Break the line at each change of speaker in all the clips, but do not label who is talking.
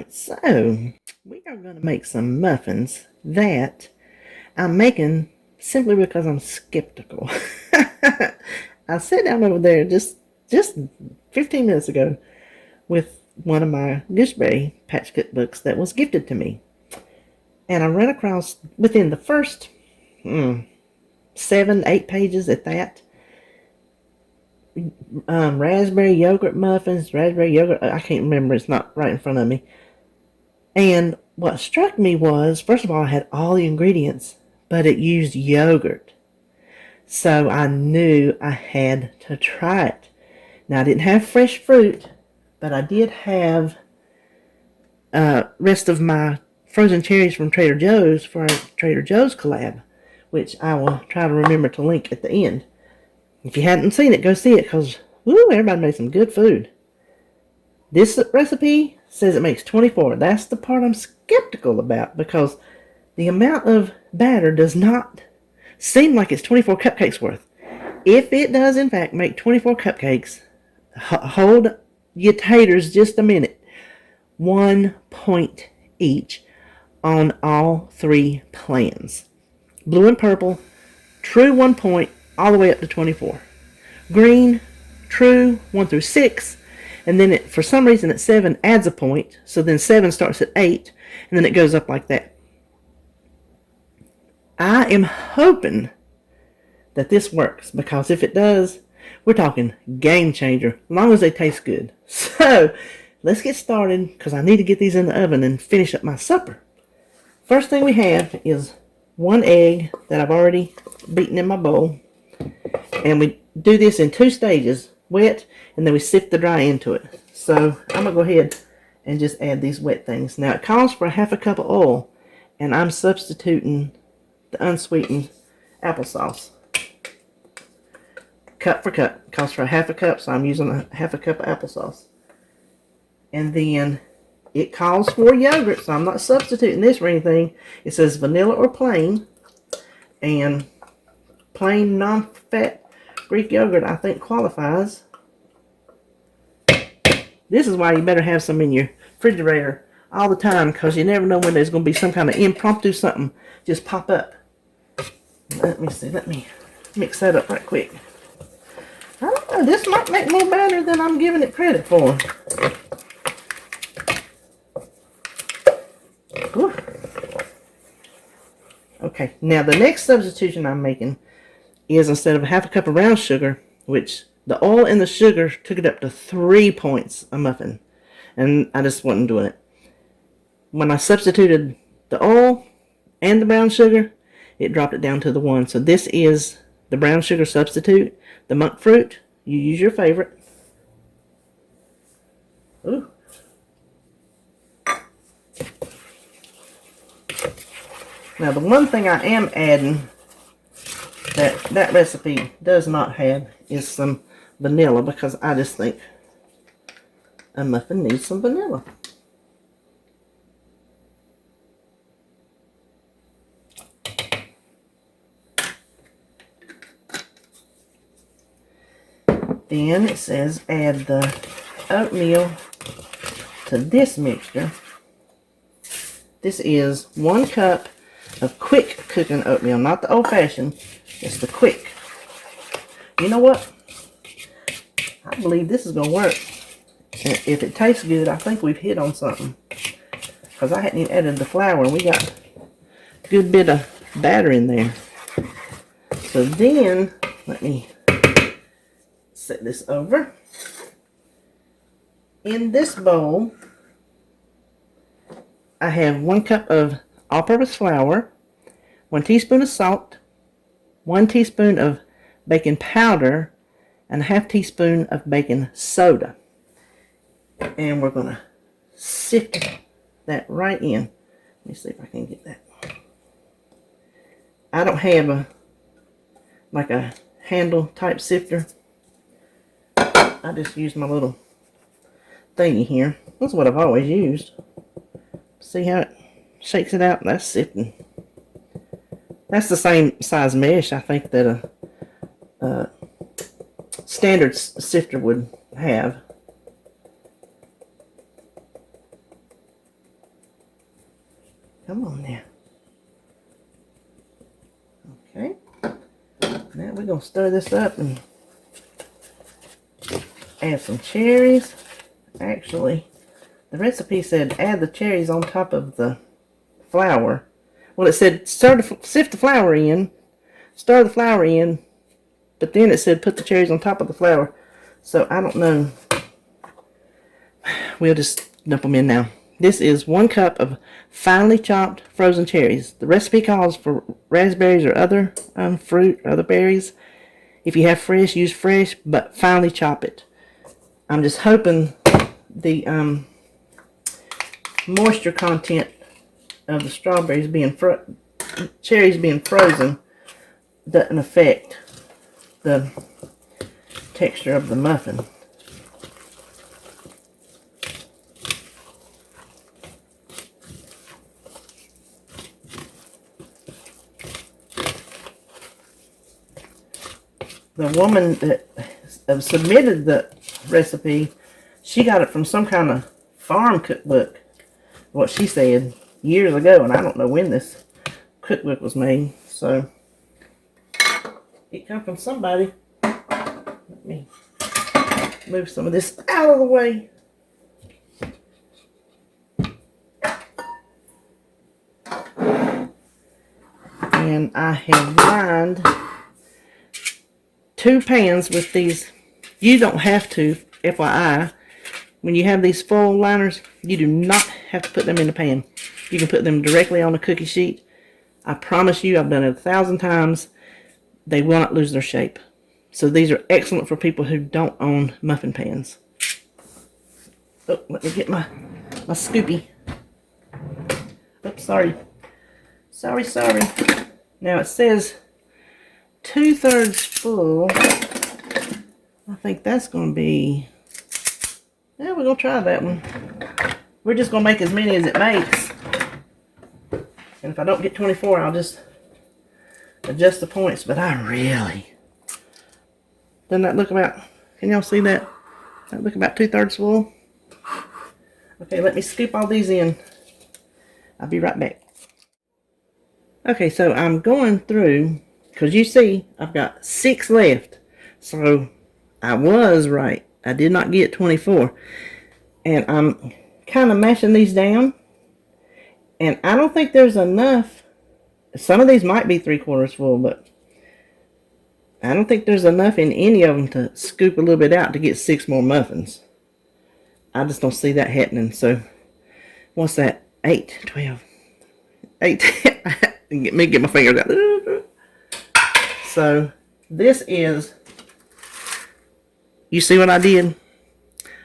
Alright, so we are going to make some muffins that I'm making simply because I'm skeptical. I sat down over there just 15 minutes ago with one of my gooseberry patch cookbooks that was gifted to me. And I ran across, within the first 7-8 pages at that, raspberry yogurt muffins, raspberry yogurt, I can't remember, it's not right in front of me. And what struck me was, first of all, I had all the ingredients, but it used yogurt. So I knew I had to try it. Now, I didn't have fresh fruit, but I did have rest of my frozen cherries from Trader Joe's for our Trader Joe's collab, which I will try to remember to link at the end. If you hadn't seen it, go see it, because, everybody made some good food. This recipe says it makes 24. That's the part I'm skeptical about, because the amount of batter does not seem like it's 24 cupcakes worth. If it does, in fact, make 24 cupcakes, hold your taters just a minute. 1 point each on all 3 plans. Blue and purple, true 1 point, all the way up to 24. Green, true 1 through 6, and then for some reason at 7 adds a point, so then 7 starts at 8, and then it goes up like that. I am hoping that this works, because if it does, we're talking game changer, as long as they taste good. So, let's get started, because I need to get these in the oven and finish up my supper. First thing we have is 1 egg that I've already beaten in my bowl. And we do this in 2 stages, wet, and then we sift the dry into it. So I'm going to go ahead and just add these wet things. Now it calls for 1/2 cup of oil, and I'm substituting the unsweetened applesauce. Cup for cup. It calls for 1/2 cup, so I'm using 1/2 cup of applesauce. And then it calls for yogurt, so I'm not substituting this or anything. It says vanilla or plain, and plain non-fat Greek yogurt I think qualifies. This is why you better have some in your refrigerator all the time, because you never know when there's going to be some kind of impromptu something just pop up. Let me see, let me mix that up right quick. I don't know, this might make more batter than I'm giving it credit for. Whew. Okay, now the next substitution I'm making is, instead of 1/2 cup of brown sugar, which the oil and the sugar took it up to 3 points a muffin, and I just wasn't doing it. When I substituted the oil and the brown sugar, it dropped it down to the 1. So this is the brown sugar substitute. The monk fruit, you use your favorite. Ooh. Now the one thing I am adding that recipe does not have is some vanilla, because I just think a muffin needs some vanilla. Then it says add the oatmeal to this mixture. This is 1 cup of quick cooking oatmeal, not the old-fashioned. It's the quick. You know what? I believe this is going to work. And if it tastes good, I think we've hit on something. Because I hadn't even added the flour, and we got a good bit of batter in there. So then, let me set this over. In this bowl, I have 1 cup of all-purpose flour, 1 teaspoon of salt, 1 teaspoon of baking powder, and 1/2 teaspoon of baking soda. And we're going to sift that right in. Let me see if I can get that. I don't have a handle type sifter. I just use my little thingy here. That's what I've always used. See how it shakes it out? That's sifting. That's the same size mesh, I think, that a standard sifter would have. Come on now. Okay. Now we're going to stir this up and add some cherries. Actually, the recipe said add the cherries on top of the flour. Well, it said sift the flour in, stir the flour in, but then it said put the cherries on top of the flour. So I don't know. We'll just dump them in now. This is 1 cup of finely chopped frozen cherries. The recipe calls for raspberries or other fruit or other berries. If you have fresh, use fresh, but finely chop it. I'm just hoping the moisture content of the strawberries being cherries being frozen doesn't affect the texture of the muffin. The woman that submitted the recipe, she got it from some kind of farm cookbook, what she said, years ago, and I don't know when this cookbook was made, so it come from somebody. Let me move some of this out of the way. And I have lined 2 pans with these. You don't have to, FYI, when you have these full liners, you do not have to put them in the pan. You can put them directly on the cookie sheet. I promise you, I've done it 1,000 times. They will not lose their shape. So these are excellent for people who don't own muffin pans. Oh, let me get my scoopy. Oops, sorry. Sorry. Now it says 2/3 full. I think that's going to be... Yeah, we're going to try that one. We're just going to make as many as it makes. And if I don't get 24, I'll just adjust the points. But I really... Doesn't that look about... Can y'all see that? That look about 2/3 full? Okay, let me scoop all these in. I'll be right back. Okay, so I'm going through... Because you see, I've got 6 left. So, I was right. I did not get 24. And I'm kind of mashing these down. And I don't think there's enough. Some of these might be 3/4 full, but I don't think there's enough in any of them to scoop a little bit out to get 6 more muffins. I just don't see that happening. So, what's that? 8, 12, 8. Let me get my fingers out. So, this is, you see what I did?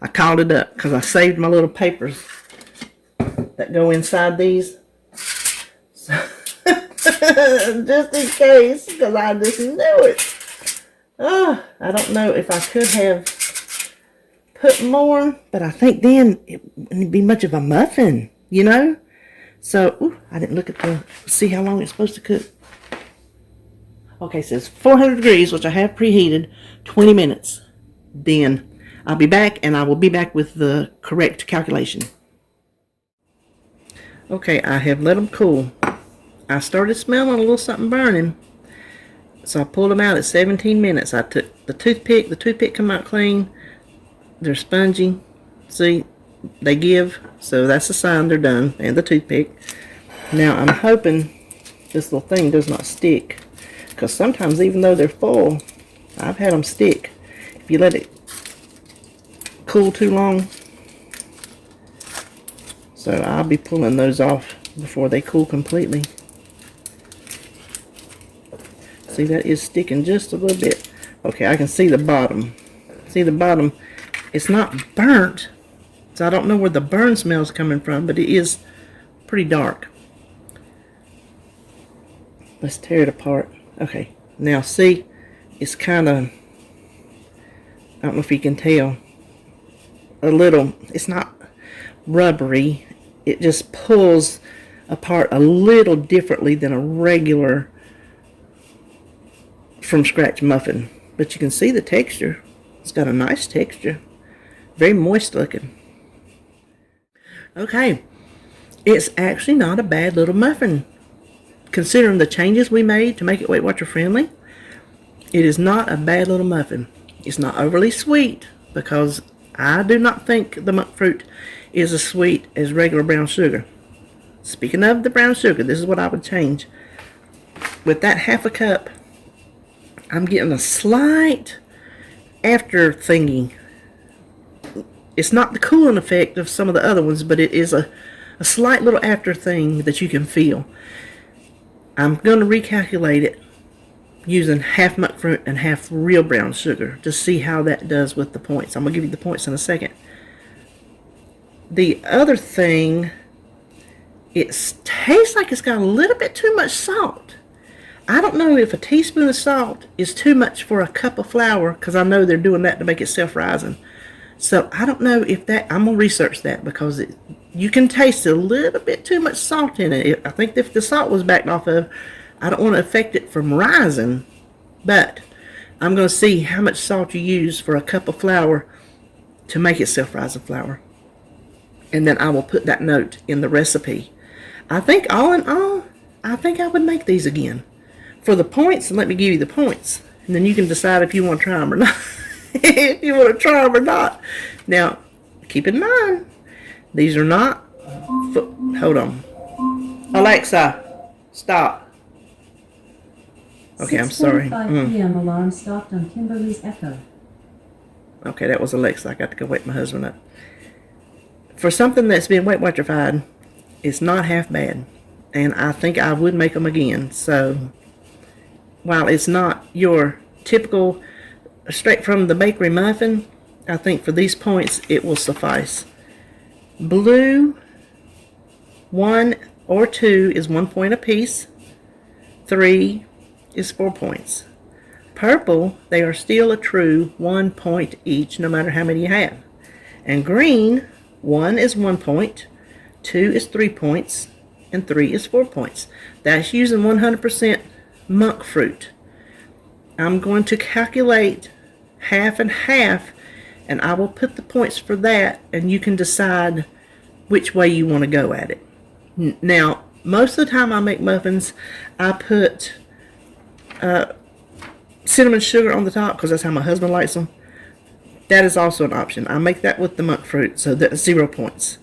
I called it up because I saved my little papers that go inside these. So, just in case, because I just knew it. Oh, I don't know if I could have put more, but I think then it wouldn't be much of a muffin, you know? So, ooh, I didn't look at see how long it's supposed to cook. Okay, it says 400 degrees, which I have preheated, 20 minutes. Then I'll be back, and I will be back with the correct calculation. Okay, I have let them cool. I started smelling a little something burning, so I pulled them out at 17 minutes. I took the toothpick come out clean. They're spongy. See, they give, so that's a sign they're done, and the toothpick. Now, I'm hoping this little thing does not stick. Because sometimes, even though they're full, I've had them stick. If you let it cool too long. So I'll be pulling those off before they cool completely. See, that is sticking just a little bit. Okay, I can see the bottom. See the bottom? It's not burnt. So I don't know where the burn smell is coming from, but it is pretty dark. Let's tear it apart. Okay, now see, it's kind of, I don't know if you can tell, a little, it's not rubbery. It just pulls apart a little differently than a regular from scratch muffin. But you can see the texture. It's got a nice texture. Very moist looking. Okay, It's actually not a bad little muffin. Considering the changes we made to make it Weight Watcher friendly, it is not a bad little muffin. It's not overly sweet because I do not think the monk fruit is as sweet as regular brown sugar. Speaking of the brown sugar, this is what I would change. With that half a cup, I'm getting a slight after thingy. It's not the cooling effect of some of the other ones, but it is a slight little after thing that you can feel. I'm going to recalculate it using half monk fruit and half real brown sugar to see how that does with the points. I'm going to give you the points in a second. The other thing, it tastes like it's got a little bit too much salt. I don't know if a teaspoon of salt is too much for a cup of flour, because I know they're doing that to make it self-rising. So I don't know if that, I'm going to research that, because you can taste a little bit too much salt in it. I think if the salt was backed off of, I don't want to affect it from rising, but I'm going to see how much salt you use for a cup of flour to make it self-rising flour. And then I will put that note in the recipe. I think all in all, I think I would make these again. For the points, let me give you the points. And then you can decide if you want to try them or not. If you want to try them or not. Now, keep in mind, these are not, hold on. Alexa, stop. Okay, I'm sorry.
6:45 p.m. alarm stopped on Kimberly's Echo.
Okay, that was Alexa. I got to go wake my husband up. For something that's been Weight Watcher-fied, it's not half bad. And I think I would make them again. So, while it's not your typical straight from the bakery muffin, I think for these points it will suffice. Blue, 1 or 2 is 1 point apiece. 3 is 4 points. Purple, they are still a true 1 point each, no matter how many you have. And green, 1 is 1 point, 2 is 3 points, and 3 is 4 points. That's using 100% monk fruit. I'm going to calculate half and half, and I will put the points for that, and you can decide which way you want to go at it. Now, most of the time I make muffins, I put cinnamon sugar on the top because that's how my husband likes them. That is also an option. I make that with the monk fruit, so that's 0 points.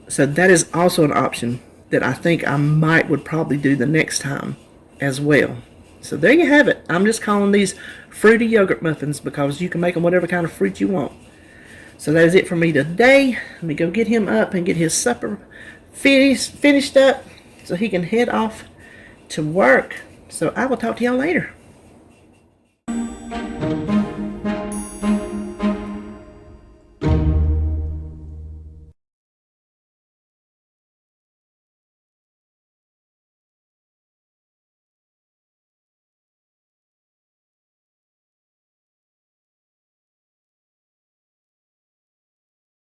So that is also an option that I think I would probably do the next time as well. So there you have it. I'm just calling these fruity yogurt muffins because you can make them whatever kind of fruit you want. So that is it for me today. Let me go get him up and get his supper finished up so he can head off to work. So I will talk to y'all later.